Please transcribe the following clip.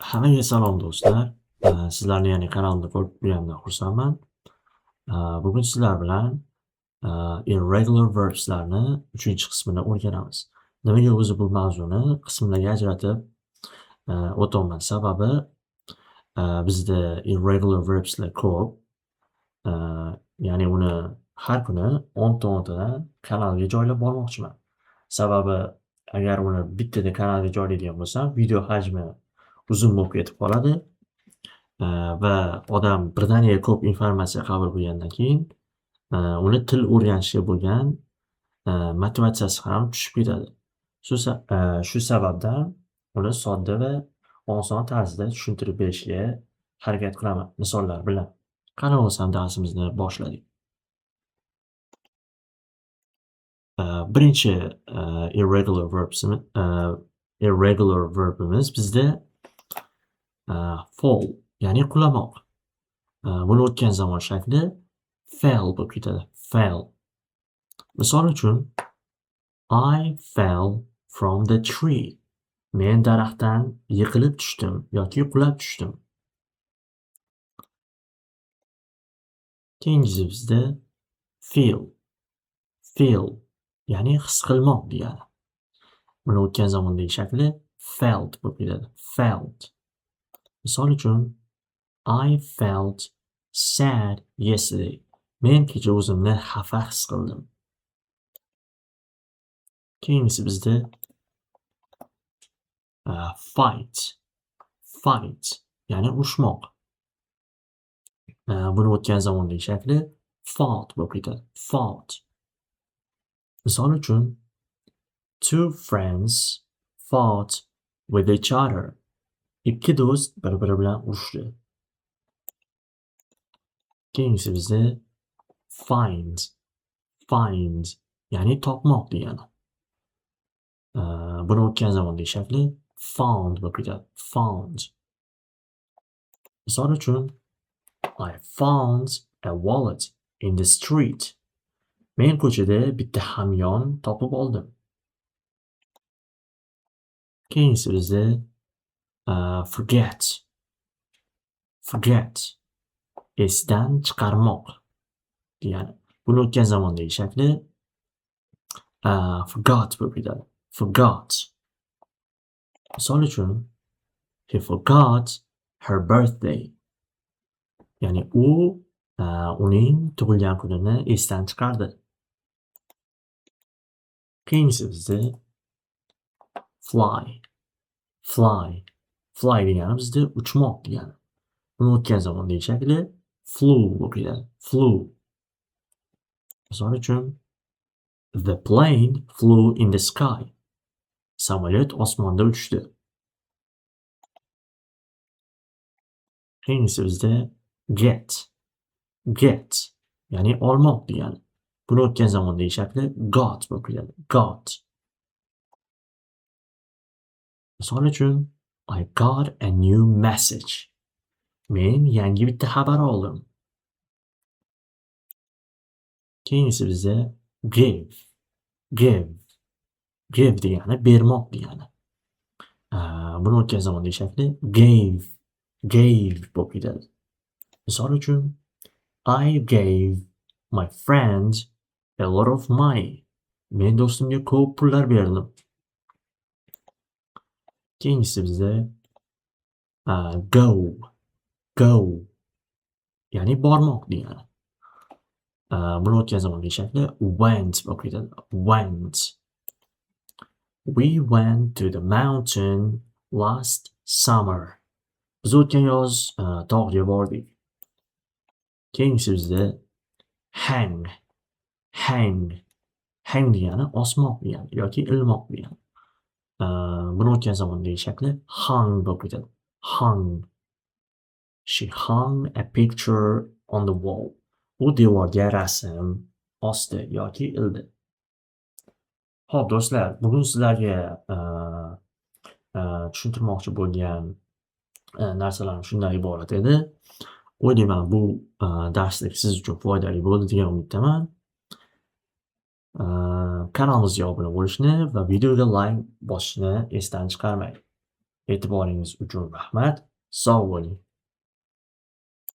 Hammaga salom do'stlar. Sizlarni yana kanalimda ko'rib turganimdan xursandman. Bugun sizlar bilan irregular verbs'larni 3-qismini o'rganamiz. Nimaga o'zi bu mavzuni qismlarga ajratib o'tyapman? Sababi bizda irregular verbs'lar ko'p. Ya'ni uni har kuni 10 tadan kanalga joylab bormoqchiman. Sababi agar uni bittada kanalga joylaydigan bo'lsam, video hajmi uzun bo'lib ketib qoladi va odam birdaniga ko'p informatsiya qabul qilgandan keyin uni til o'rganishga bo'lgan motivatsiyasi ham tushib ketadi. Shu sababdan uni sodda va oson tarzda tushuntirib berishga harakat qilaman misollar bilan. Qani bo'lsam darsimizni boshladik. Birinchi irregular verbimiz bizda fall, ya'ni qulamoq. Buni o'tgan zamon shakli fell bo'lib ketadi. Fell. Misol uchun, I fell from the tree. Men daraxtdan yiqilib tushdim yoki qulab tushdim. Keyingisi bizda feel. Feel, ya'ni his qilmoq degani. Buni o'tgan zamondagi shakli felt bo'lib ketadi. Felt. Misol uchun, I felt sad yesterday. Men kecha o'zimni xafa his qildim. Keyingisi bizda fight. Fight, ya'ni urushmoq. Buni o'tgan zamondagi shakli fought bo'lib ketadi. Fought. Misol uchun, two friends fought with each other. Ikki do'st bir-biri bilan urushdi. Keyingisi bizda find. Find, ya'ni topmoq degani. Buni o'tgan zamondagi shakli found bo'lib ketadi. Found. Misol uchun, I found a wallet in the street. Men ko'chada bitta hamyon topib oldim. Keyingisi bizda forget. Forget, esdan chiqarmoq degani. Buni o'tgan zamondagi shakli forgot bo'lib ketadi. Forgot. Misol uchun, he forgot her birthday. Ya'ni u uning tug'ilgan kunini esdan chiqardi. Keyingisi bizda fly. Fly. Fly degani bizda uchmoq degani. Buni o'tgan zamondagi shakli flew bo'lib ketadi. Flew. Misol uchun, the plane flew in the sky. Samolyot osmonda uchdi. Keyingisi bizda get. Get, ya'ni olmoq degani. Buni o'tgan zamondagi shakli got bo'lib ketadi. Got. Misol uchun, I got a new message. Men yangi bitta xabar oldim. Keyingisi bizda give. Give. Give degani bermoq degani. Buni o'tgan zamondagi shakli gave. Gave bo'lib ketadi. Misol uchun, I gave my friend a lot of money. Men do'stimga ko'p pullar berdim. Keyingisi bizda go. Go, ya'ni bormoq degani. Buni o'tgan zamondagi shakli went bo'lib ketadi. Went. We went to the mountain last summer. Biz o'tgan yoz tog'ga bordik. Keyingisi bizda hang. Hang. Hang degani osmoq degani yoki ilmoq degani. Buni o'tgan zamondagi shakli hung bo'lib ketadi. Hung. She hung a picture on the wall. U devorga rasm osdi yoki ildi. Xo'p do'stlar, bugun sizlarga tushuntirmoqchi bo'lgan narsalarim shundan iborat edi. O'ylayman bu darslik siz uchun foydali bo'ldi degan umiddaman. Kanalimizga obuna bo'lishni va videoga like bosishni esdan chiqarmang. E'tiboringiz uchun rahmat. Sog' bo'ling.